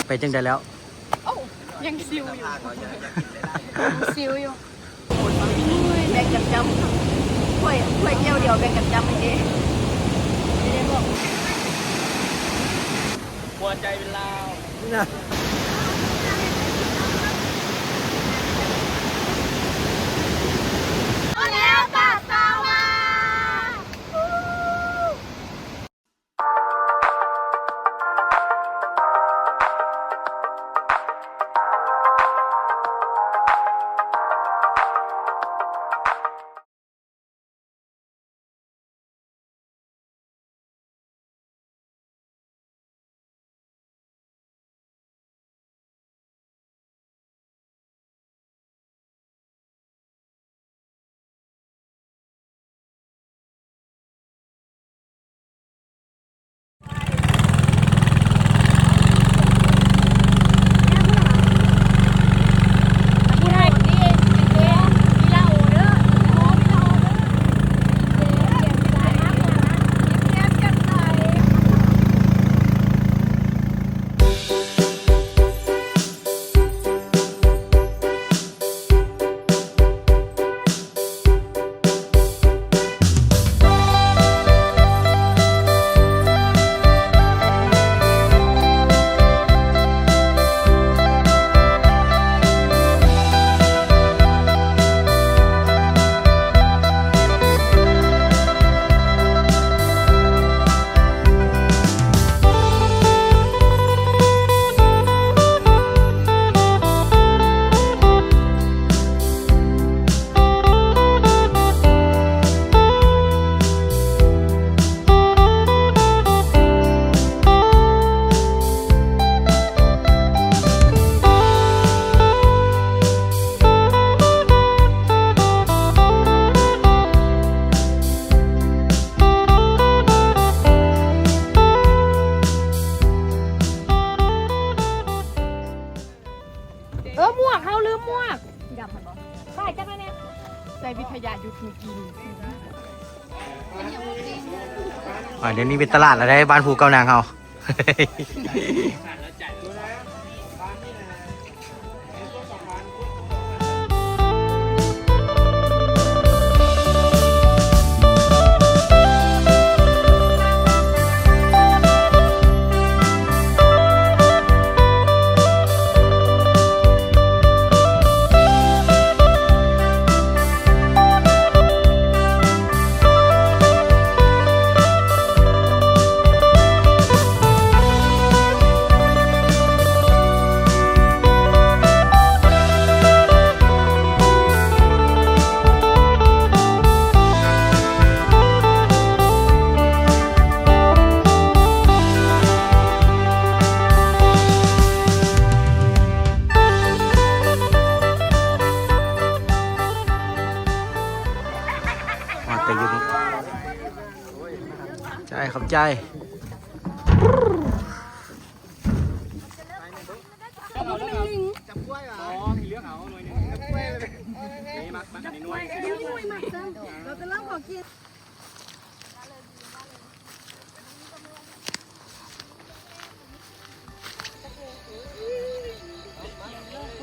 ไปจังได้แล้วโอ้ยังซิวอยู่ซิวอยู่แบ่งกันจำถ้วยเดียวแบ่งกันจำเองไม่ได้บอกหัวใจเป็นลาวแล้วป่าตาวาหมวกเขาลืมหมวกดำมันบ่ใส่จังเลยเนี่ยใส่วิทยายุทธมีกินเดี๋ยวนี้เป็นตลาดแล้วได้บ้านภูเก้านางเขาใจขอบใจเ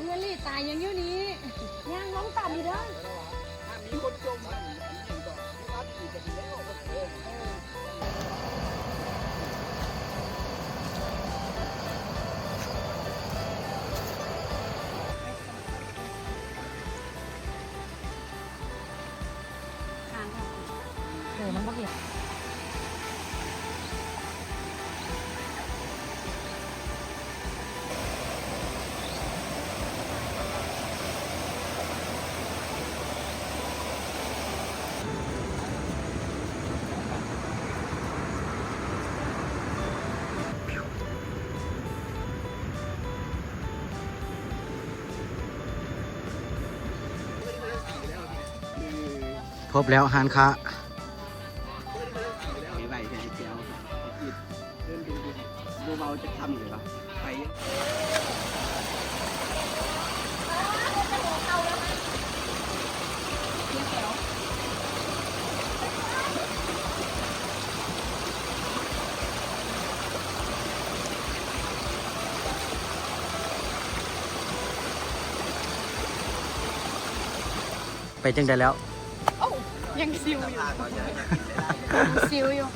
งินรีตายยังอยู่นี้ย่างน้องต่ำอีกแล้วมีคนจมมันบ่เห็นพบแล้วฮานค้าเบาจะทำหรือเปล่าไป ไปจังได้แล้ว โอ้ยังซิวอยู่ยังซิวอยู่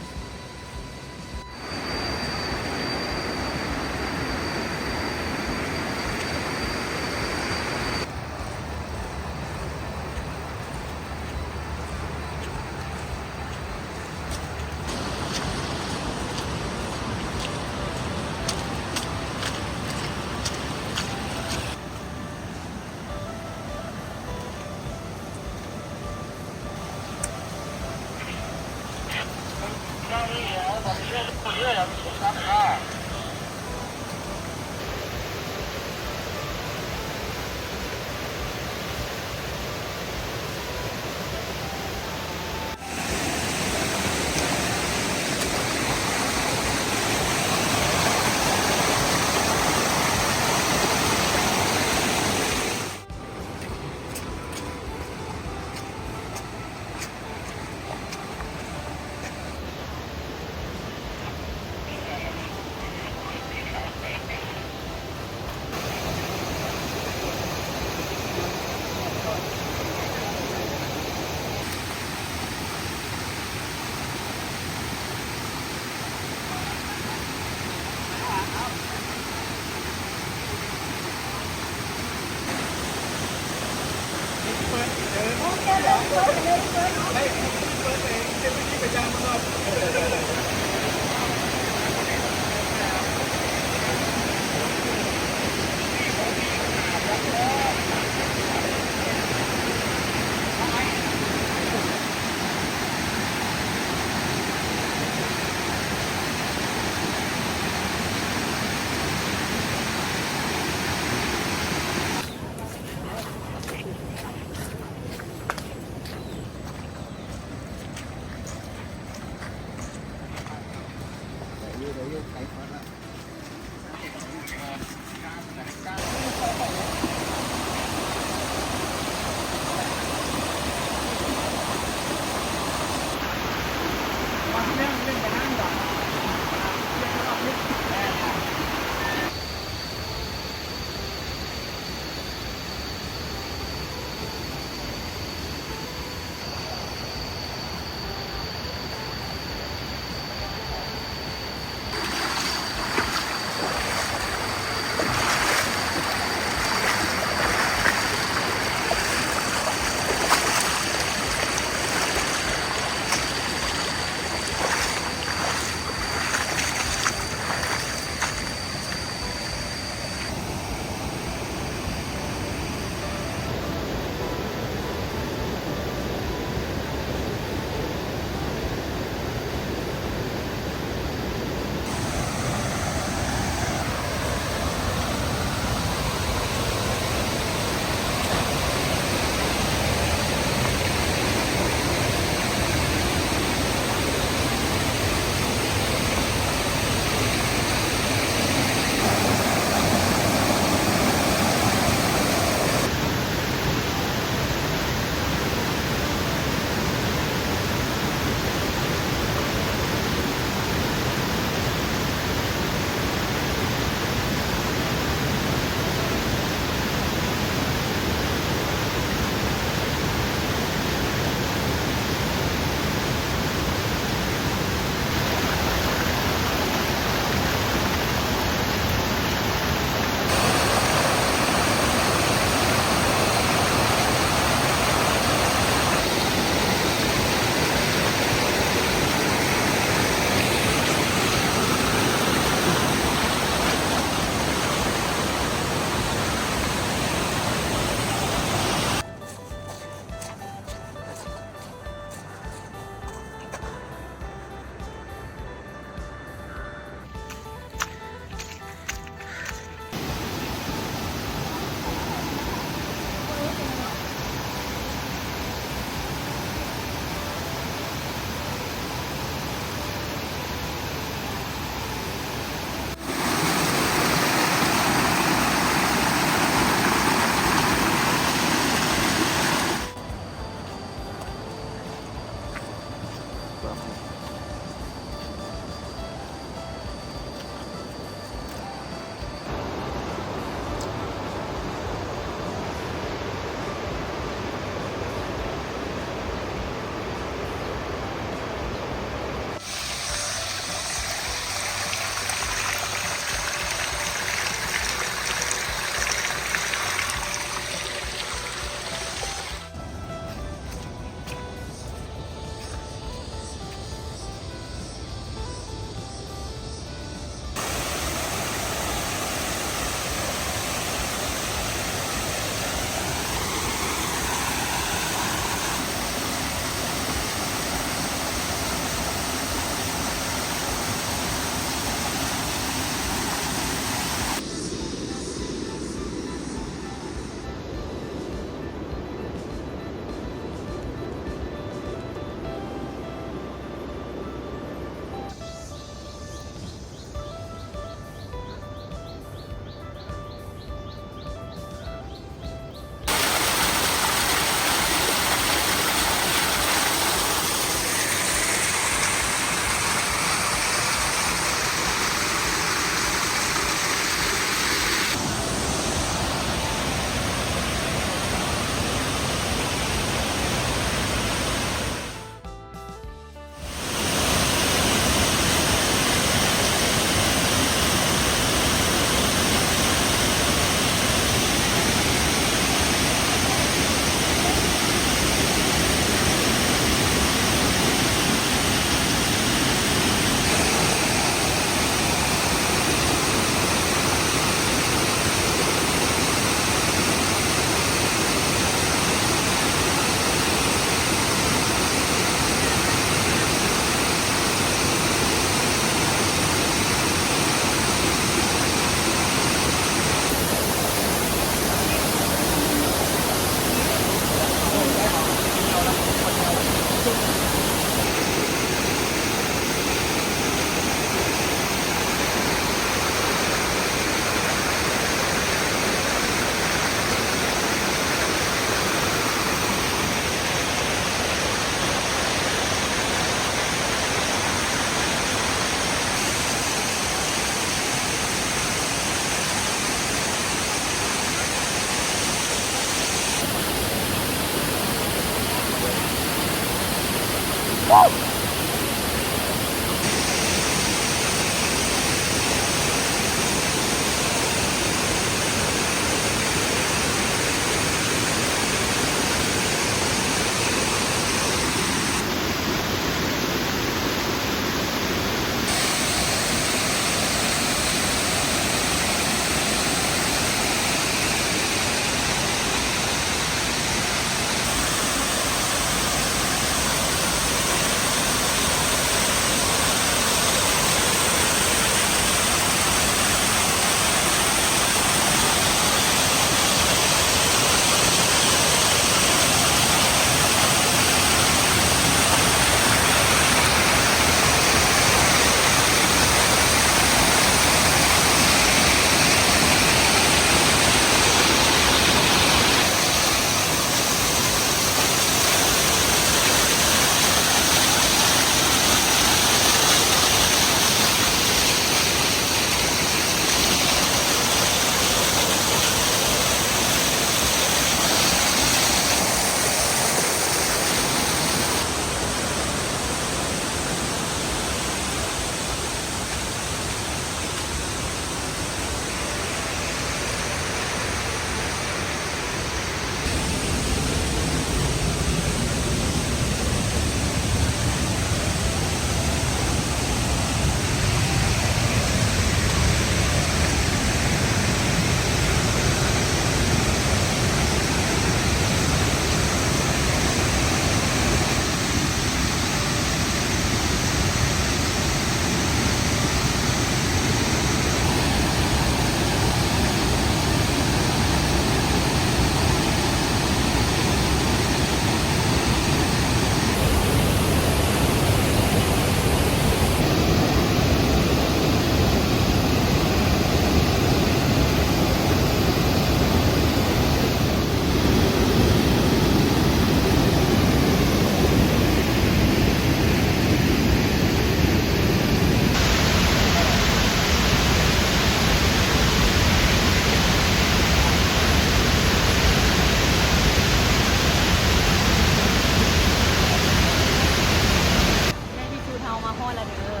ในที่ชูเทามาฮอดแล้วเด้อ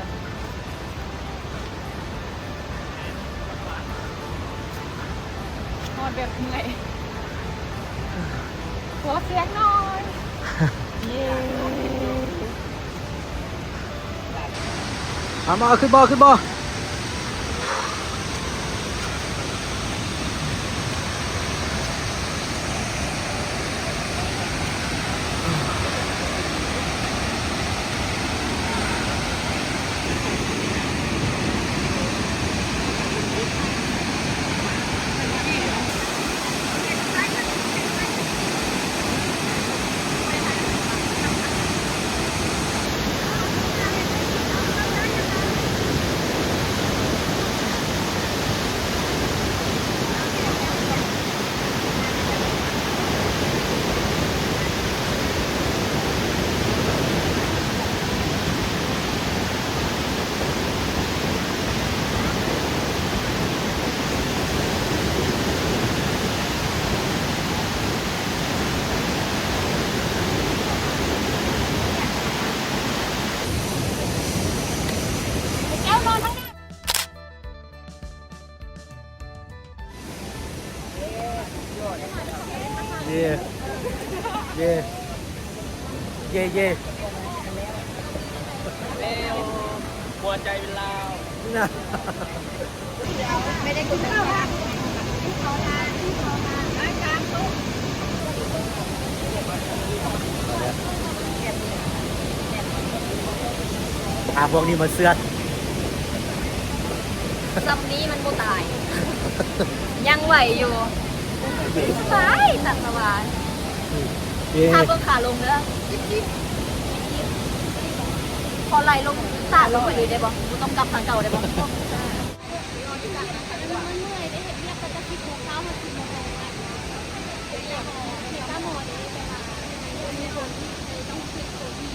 ฮอดแบบเหนื่อยขอเสียงหน่อยเย้ มาขึ้นบ่ขึ้นบ่เย่เย่เย่เย่ เร็วหัวใจเป็นลาว นะ ไม่ได้กินข้าวนะนะคะพวกนี้มาเสื้อ ซัมนี้มันโมตาย ยังไหวอยู่สบายตัดสบาย เย่ ถ้าเบิ่งขาลงเด้อพอไหลลงตาลงไปเลยได้บ่กูต้องกลับทางเก่าได้บ่มันเมื่อยได้เห็นเรียกก็จะคิดโมงเช้ามาคิดโมงแรงเห็นตาหมอได้แต่ว่ามีคนที่ต้องคิดตัวที่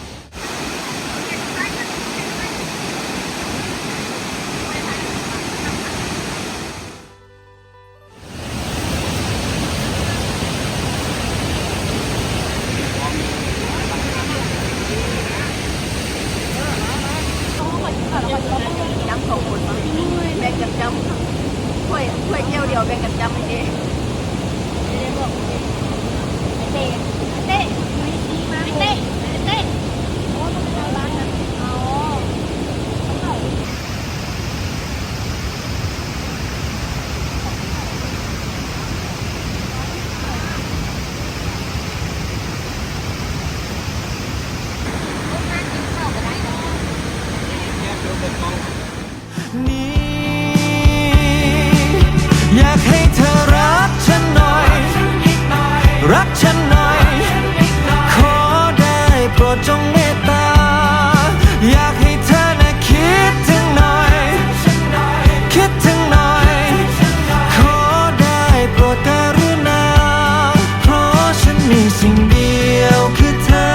ดจงเมตตาอยากให้เธอน่ะคิดถึงหน่อยคิดถึงหน่อยขอได้โปรดกรุณาเพราะฉันมีสิ่งเดียวคือเธอ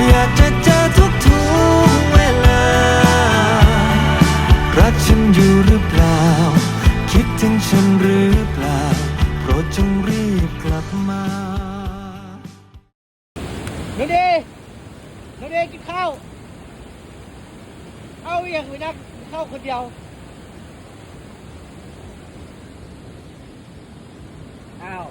อยากจะเจอทุกเวลารักฉันอยู่หรือเปล่าคิดถึงฉันหรือเปล่าโปรดจงรีบกลับมาหนูดีกินข้าวเอาอย่างไปนั่งข้าวคนเดียวอ้าว